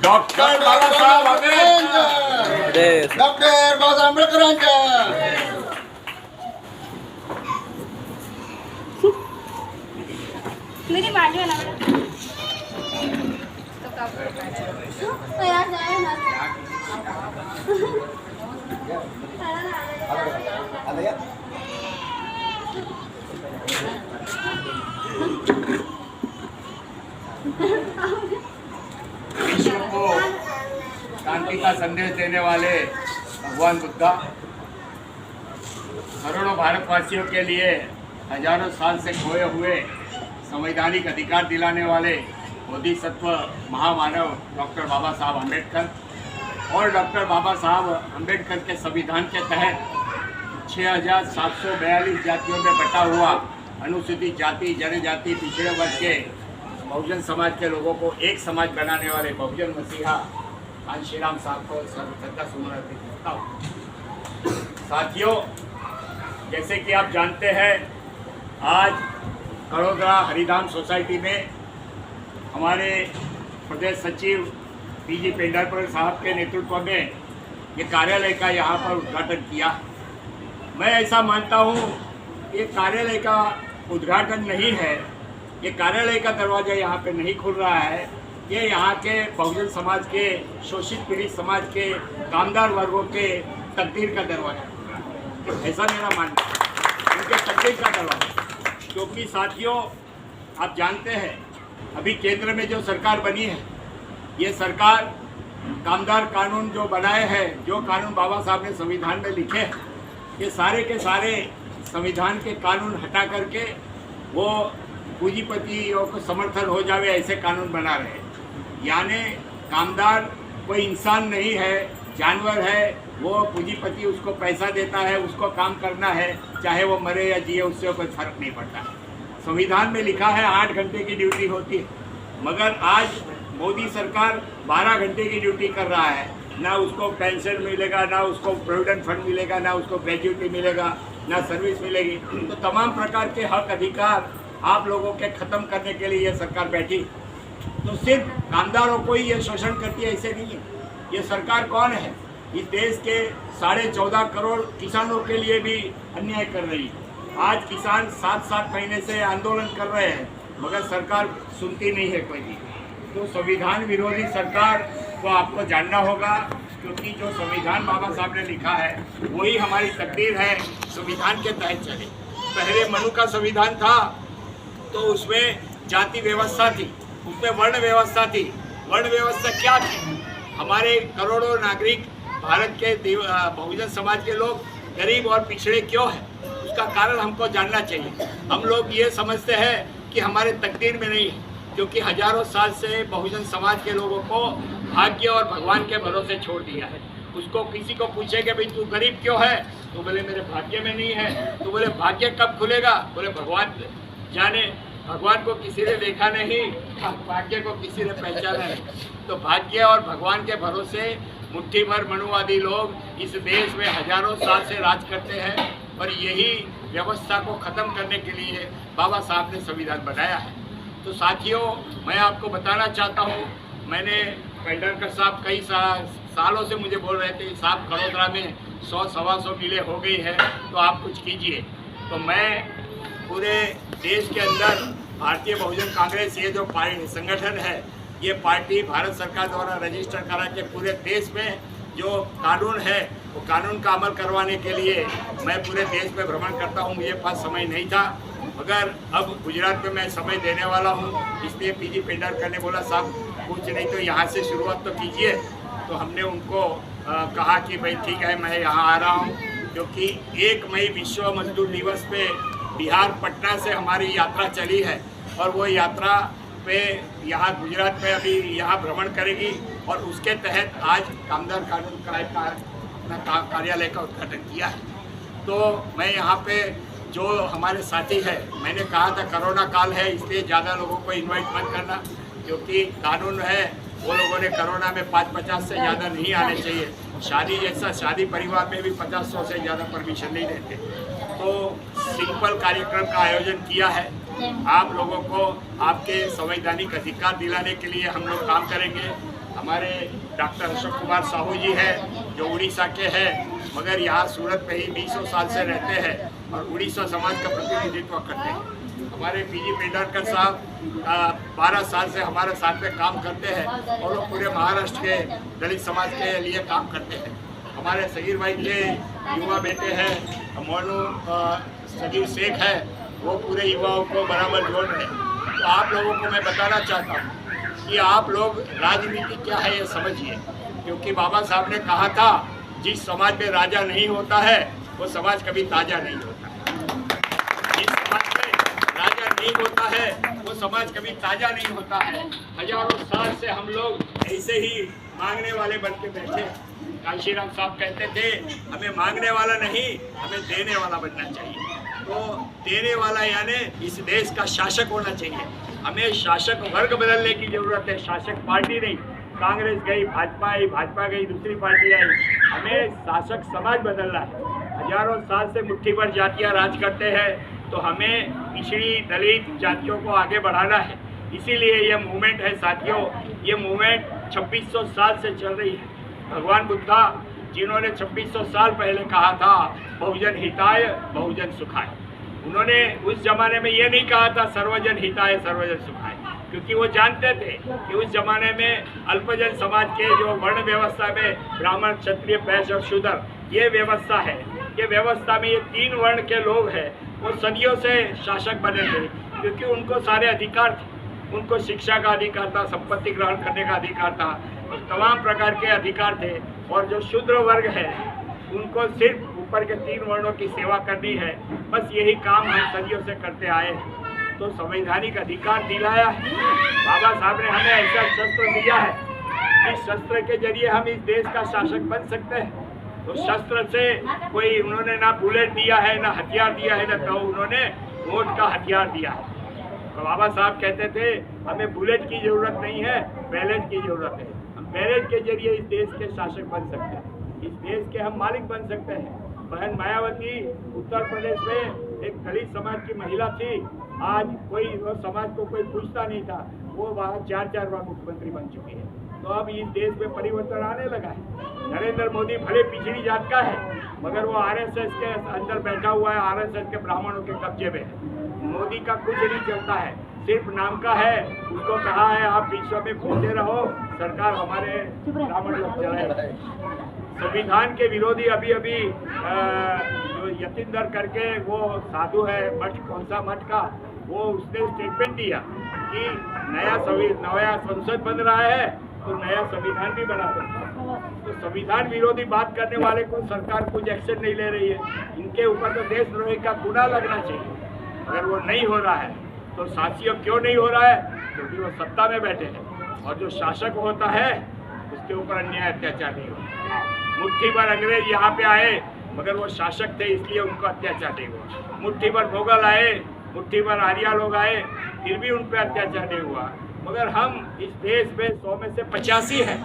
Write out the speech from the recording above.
Doctor Babasaheb Ambedkar, doctor Babasaheb आंबेडकरांच्या मेरी बाजू है ना तो कब तो यार जाए ना विश्व को शांति का संदेश देने वाले भगवान बुद्धा करोड़ों भारतवासियों के लिए हजारों साल से खोए हुए संवैधानिक अधिकार दिलाने वाले बोधिसत्व महामानव डॉक्टर बाबा साहब अम्बेडकर और डॉक्टर बाबा साहब अम्बेडकर के संविधान के तहत 6,742 जातियों में बटा हुआ अनुसूचित जाति, जनजाति, पिछड़े वर्ग के बहुजन समाज के लोगों को एक समाज बनाने वाले बहुजन मसीहा कांशी राम साहब को सर्वश्रद्धा सुमन अर्पित करता हूँ। साथियों, जैसे कि आप जानते हैं, आज कड़ोदरा हरिधाम सोसाइटी में हमारे प्रदेश सचिव पीजी पेंडारकर साहब के नेतृत्व में ये कार्यालय का यहाँ पर उद्घाटन किया। मैं ऐसा मानता हूँ ये कार्यालय का उद्घाटन नहीं है, ये कार्यालय का दरवाज़ा यहाँ पे नहीं खुल रहा है, ये यहाँ के बहुजन समाज के, शोषित पीड़ित समाज के, कामदार वर्गों के तकदीर का दरवाज़ा, ऐसा मेरा मानना है, उनके तकदीर का दरवाज़ा। क्योंकि साथियों, आप जानते हैं अभी केंद्र में जो सरकार बनी है, ये सरकार कामदार कानून जो बनाए हैं, जो कानून बाबा साहब ने संविधान में लिखे हैं, ये सारे के सारे संविधान के कानून हटा करके वो पूंजीपतियों को समर्थन हो जावे ऐसे कानून बना रहे हैं। यानी कामदार कोई इंसान नहीं है, जानवर है, वो पूंजीपति उसको पैसा देता है, उसको काम करना है, चाहे वो मरे या जिए, उससे कोई फर्क नहीं पड़ता। संविधान में लिखा है 8 घंटे की ड्यूटी होती है, मगर आज मोदी सरकार 12 घंटे की ड्यूटी कर रहा है। ना उसको पेंशन मिलेगा, ना उसको प्रोविडेंट फंड मिलेगा, ना उसको ग्रेजुएटी मिलेगा, ना सर्विस मिलेगी। तो तमाम प्रकार के हक अधिकार आप लोगों के ख़त्म करने के लिए ये सरकार बैठी। तो सिर्फ कामदारों को ही ये शोषण करती है, ऐसे नहीं है। ये सरकार कौन है? इस देश के 14.5 करोड़ किसानों के लिए भी अन्याय कर रही है। आज किसान 7-7 महीने से आंदोलन कर रहे हैं, मगर सरकार सुनती नहीं है कोई भी। तो संविधान विरोधी सरकार को आपको जानना होगा, क्योंकि जो संविधान बाबा साहब ने लिखा है वही हमारी तकदीर है, संविधान के तहत चले। पहले मनु का संविधान था तो उसमें जाति व्यवस्था थी, उसमें वर्ण व्यवस्था थी। वर्ण व्यवस्था क्या थी? हमारे करोड़ों नागरिक भारत के बहुजन समाज के लोग गरीब और पिछड़े क्यों हैं? उसका कारण हमको जानना चाहिए। हम लोग ये समझते हैं कि हमारे तकदीर में नहीं है, क्योंकि हजारों साल से बहुजन समाज के लोगों को भाग्य और भगवान के भरोसे छोड़ दिया है। उसको किसी को पूछेगा भाई तू गरीब क्यों है, तो बोले मेरे भाग्य में नहीं है। तो बोले भाग्य कब खुलेगा? बोले भगवान जाने। भगवान को किसी ने देखा नहीं, भाग्य को किसी ने पहचाना नहीं। तो भाग्य और भगवान के भरोसे मुट्ठी भर मनुवादी लोग इस देश में हजारों साल से राज करते हैं, और यही व्यवस्था को ख़त्म करने के लिए बाबा साहब ने संविधान बनाया है। तो साथियों, मैं आपको बताना चाहता हूँ, मैंने पेंडारकर साहब कई सालों से मुझे बोल रहे थे साहब कड़ोदरा में 100-125 मिलें हो गई है, तो आप कुछ कीजिए। तो मैं पूरे देश के अंदर भारतीय बहुजन कांग्रेस, ये जो पार्टी संगठन है, ये पार्टी भारत सरकार द्वारा रजिस्टर करा के पूरे देश में जो कानून है वो कानून का अमल करवाने के लिए मैं पूरे देश में भ्रमण करता हूँ। मुझे पास समय नहीं था, मगर अब गुजरात में मैं समय देने वाला हूँ, इसलिए पीजी पेंडारकर ने बोला साहब कुछ नहीं तो यहाँ से शुरुआत तो कीजिए। तो हमने उनको कहा कि भाई ठीक है, मैं यहाँ आ रहा हूँ, क्योंकि 1 मई विश्व मजदूर दिवस पे बिहार पटना से हमारी यात्रा चली है, और वो यात्रा पे यहाँ गुजरात में अभी यहाँ भ्रमण करेगी, और उसके तहत आज कामदार कानून का कार्यालय का उद्घाटन किया है। तो मैं यहाँ पे जो हमारे साथी है, मैंने कहा था कोरोना काल है, इसलिए ज़्यादा लोगों को इन्वाइट मत करना, क्योंकि कानून है वो लोगों ने कोरोना में 5-50 से ज़्यादा नहीं आने चाहिए। शादी जैसा शादी परिवार में भी 50-100 से ज़्यादा परमिशन नहीं देते। तो सिंपल कार्यक्रम का आयोजन किया है। आप लोगों को आपके संवैधानिक अधिकार दिलाने के लिए हम लोग काम करेंगे। हमारे डॉक्टर अशोक कुमार साहू जी हैं जो उड़ीसा के हैं, मगर यहाँ सूरत में ही 20 साल से रहते हैं और उड़ीसा समाज का प्रतिनिधित्व करते हैं। हमारे पीजी पेंडरकर साहब 12 साल से हमारे साथ में काम करते हैं और वो पूरे महाराष्ट्र के दलित समाज के लिए काम करते हैं। हमारे सगीर भाई के युवा बेटे हैं मोनू सगीर शेख है, वो पूरे युवाओं को बराबर जोड़ रहे हैं। तो आप लोगों को मैं बताना चाहता हूँ कि आप लोग राजनीति क्या है ये समझिए, क्योंकि बाबा साहब ने कहा था जिस समाज में राजा नहीं होता है वो समाज कभी ताजा नहीं होता है। जिस समाज में राजा नहीं होता है वो समाज कभी ताजा नहीं होता है। हजारों साल से हम लोग ऐसे ही मांगने वाले बन के बैठे। कांशीराम साहब कहते थे हमें मांगने वाला नहीं, हमें देने वाला बनना चाहिए। तो देने वाला यानी इस देश का शासक होना चाहिए। हमें शासक वर्ग बदलने की जरूरत है, शासक पार्टी नहीं। कांग्रेस गई, भाजपा आई, भाजपा गई, दूसरी पार्टी आई। हमें शासक समाज बदलना है। हजारों साल से मुट्ठी भर जातियाँ राज करते हैं, तो हमें पिछड़ी दलित जातियों को आगे बढ़ाना है। इसीलिए ये मूवमेंट है साथियों, ये मूवमेंट 2600 साल से चल रही है। भगवान बुद्धा जिन्होंने 2600 साल पहले कहा था बहुजन हिताय बहुजन सुखाय, उन्होंने उस जमाने में ये नहीं कहा था सर्वजन हिताय सर्वजन सुखाय, क्योंकि वो जानते थे कि उस जमाने में अल्पजन समाज के जो वर्ण व्यवस्था में ब्राह्मण क्षत्रिय वैश्य और शूद्र ये व्यवस्था है, ये व्यवस्था में ये 3 वर्ण के लोग हैं वो सदियों से शासक बने थे, क्योंकि उनको सारे अधिकार थे। उनको शिक्षा का अधिकार था, संपत्ति ग्रहण करने का अधिकार था, और तमाम प्रकार के अधिकार थे। और जो शूद्र वर्ग है उनको सिर्फ ऊपर के 3 वर्णों की सेवा करनी है। बस यही काम हम सदियों से करते आए हैं। तो संवैधानिक अधिकार दिलाया है बाबा साहब ने, हमें ऐसा शस्त्र दिया है जिस शस्त्र के जरिए हम इस देश का शासक बन सकते हैं। तो शस्त्र से कोई उन्होंने ना बुलेट दिया है, ना हथियार दिया है, ना तो उन्होंने वोट का हथियार दिया है। तो बाबा साहब कहते थे हमें बुलेट की जरूरत नहीं है, बैलेट की जरूरत है। हम बैलेट के जरिए इस देश के शासक बन सकते हैं, इस देश के हम मालिक बन सकते हैं। बहन मायावती उत्तर प्रदेश में एक दलित समाज की महिला थी, आज कोई वो समाज को कोई पूछता नहीं था, वो वहाँ 4 बार मुख्यमंत्री बन चुकी है। तो अब इस देश में परिवर्तन आने लगा है। नरेंद्र मोदी भले पिछड़ी जात का है, मगर वो आरएसएस के अंदर बैठा हुआ है, आरएसएस के ब्राह्मणों के कब्जे में है। मोदी का कुछ नहीं चलता है, सिर्फ नाम का है। उसको कहा है आप विश्व में घूमते रहो, सरकार हमारे ब्राह्मण लोग चलाए। संविधान के विरोधी अभी जो यतींदर करके वो साधु है, मठ कौन सा मठ का, वो उसने स्टेटमेंट दिया कि नया संसद बन रहा है तो नया संविधान भी बना देगा। तो संविधान विरोधी बात करने वाले को सरकार कुछ एक्शन नहीं ले रही है। इनके ऊपर तो देशद्रोही का गुनाह लगना चाहिए। अगर वो नहीं हो रहा है तो साथियों क्यों नहीं हो रहा है? क्योंकि वो सत्ता में बैठे हैं, और जो शासक होता है उसके ऊपर अन्याय अत्याचार नहीं होता। मुट्ठी भर अंग्रेज यहाँ पे आए मगर वो शासक थे, इसलिए उनको अत्याचार नहीं हुआ। मुट्ठी भर मुगल आए, मुट्ठी भर आर्या लोग आए, फिर भी उन पर अत्याचार नहीं हुआ। मगर हम इस देश में 100 में से 85 हैं